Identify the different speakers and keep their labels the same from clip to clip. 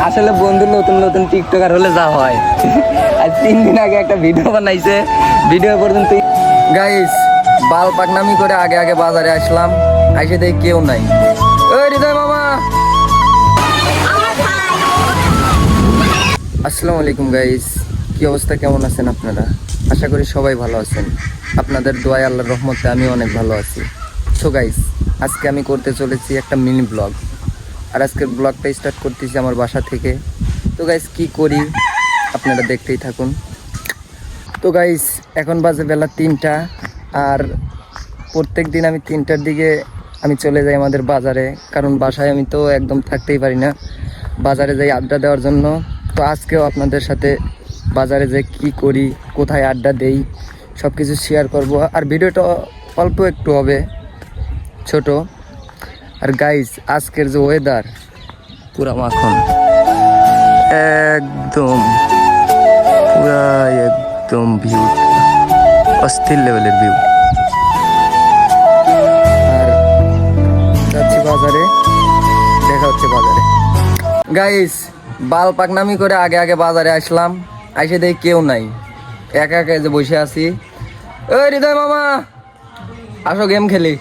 Speaker 1: আসলে বন্ধু নতুন নতুন টিকটকার হলে যা হয়। আর 3 দিন আগে একটা ভিডিও বানাইছে, ভিডিও পর্যন্ত গাইস বাল পাকনামি করে আগে আগে বাজারে আসলাম, আইসে দেখি কেউ নাই। ওই হৃদয় মামা, আসসালামু আলাইকুম গাইস, কি অবস্থা, কেমন আছেন আপনারা? আশা করি সবাই ভালো আছেন। আপনাদের দোয়ায় আল্লাহর রহমতে আমি অনেক ভালো আছি। সো গাইস, আজকে আমি করতে চলেছি একটা মিনি ব্লগ। আর আজকের ব্লগটা স্টার্ট করতেছি আমার বাসা থেকে। তো গাইস কি করি আপনারা দেখতেই থাকুন। তো গাইস এখন বাজে বেলা 3টা, আর প্রত্যেক দিন আমি 3টার দিকে আমি চলে যাই আমাদের বাজারে, কারণ বাসায় আমি তো একদম থাকতেই পারি না, বাজারে যাই আড্ডা দেওয়ার জন্য। তো আজকেও আপনাদের সাথে বাজারে যে কি করি, কোথায় আড্ডা দেই, সব কিছু শেয়ার করব। আর ভিডিওটা অল্প একটু হবে, ছোট। আর গাইস আজকের যে ওয়েদার পুরা মাখন, একদম পুরা একদম ভিউ অস্থির লেভেলের ভিউ। আর যাচ্ছি বাজারে, দেখা হচ্ছে বাজারে। গাইস বাল পাকনামি করে আগে আগে বাজারে আসলাম, আইসে দেখি কেউ নাই, একা একা যে বসে আছি। ওই হৃদয় মামা, আসো গেম খেলি,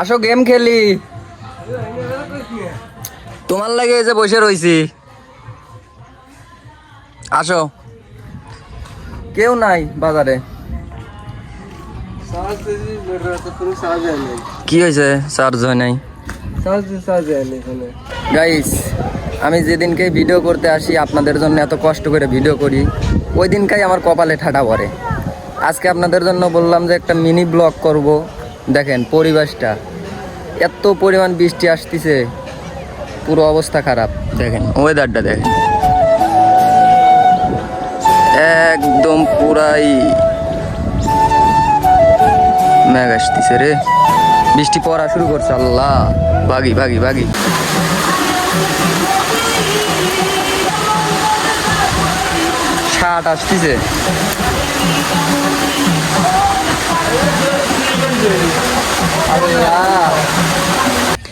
Speaker 1: আসো গেম খেলি। তোমার লাগে যে বসে রইছি, আসো। কেউ নাই বাজারে। কি হয়েছে? চার্জ হয় নাই। গাইস আমি যেদিনকে ভিডিও করতে আসি আপনাদের জন্য, এত কষ্ট করে ভিডিও করি, ওই দিনকাই আমার কপালে ঠাটা পড়ে। আজকে আপনাদের জন্য বললাম যে একটা মিনি ব্লগ করব। দেখেন পরিবেশটা, এত পরিমাণ বৃষ্টি আসতেছে, পুরো অবস্থা খারাপ। দেখেন ওয়েদারটা দেখেন, একদম পুরাই মেঘ আসতেছে রে, বৃষ্টি পড়া শুরু করছে। আল্লাহ, ভাগি ভাগি ভাগি। ষাট আসতেছে।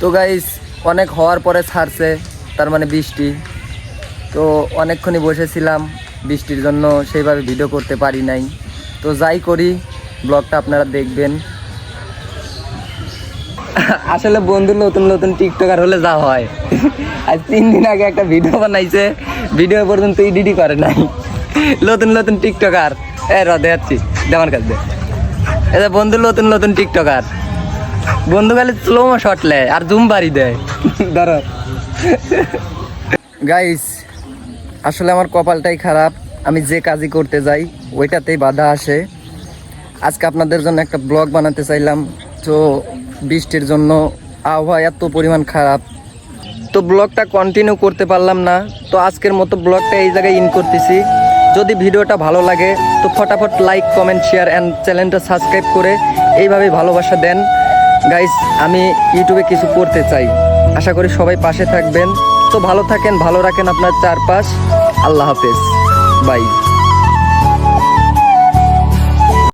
Speaker 1: তো গাইস অনেক হওয়ার পরে ছাড়ছে, তার মানে বৃষ্টি। তো অনেকক্ষণই বসেছিলাম, বৃষ্টির জন্য সেইভাবে ভিডিও করতে পারি নাই। তো যাই করি, ব্লগটা আপনারা দেখবেন। আসলে বন্ধু নতুন নতুন টিকটকার হলে যা হয়। আর 3 দিন আগে একটা ভিডিও বানাইছে, ভিডিও পর্যন্ত এডিটই করে নাই। নতুন নতুন টিকটকার দেখাচ্ছি, দেওয়ার কাছে এটা বন্ধু নতুন নতুন টিকটকার। বন্ধু খালি স্লোমো শট লে আর জুম বাড়ি দেয়। ধরো গাইস, আসলে আমার কপালটাই খারাপ, আমি যে কাজই করতে যাই ওইটাতেই বাধা আসে। আজকে আপনাদের জন্য একটা ব্লগ বানাতে চাইলাম, তো বৃষ্টির জন্য আবহাওয়া এত পরিমাণ খারাপ, তো ব্লগটা কন্টিনিউ করতে পারলাম না। তো আজকের মতো ব্লগটা এই জায়গায় ইন করতেছি। যদি ভিডিওটা ভালো লাগে তো ফটাফট লাইক, কমেন্ট, শেয়ার অ্যান্ড চ্যানেলটা সাবস্ক্রাইব করে এইভাবে ভালোবাসা দেন। গাইস আমি ইউটিউবে কিছু করতে চাই, আশা করি সবাই পাশে থাকবেন। তো ভালো থাকেন, ভালো রাখেন আপনার চারপাশ। আল্লাহ হাফেজ, বাই।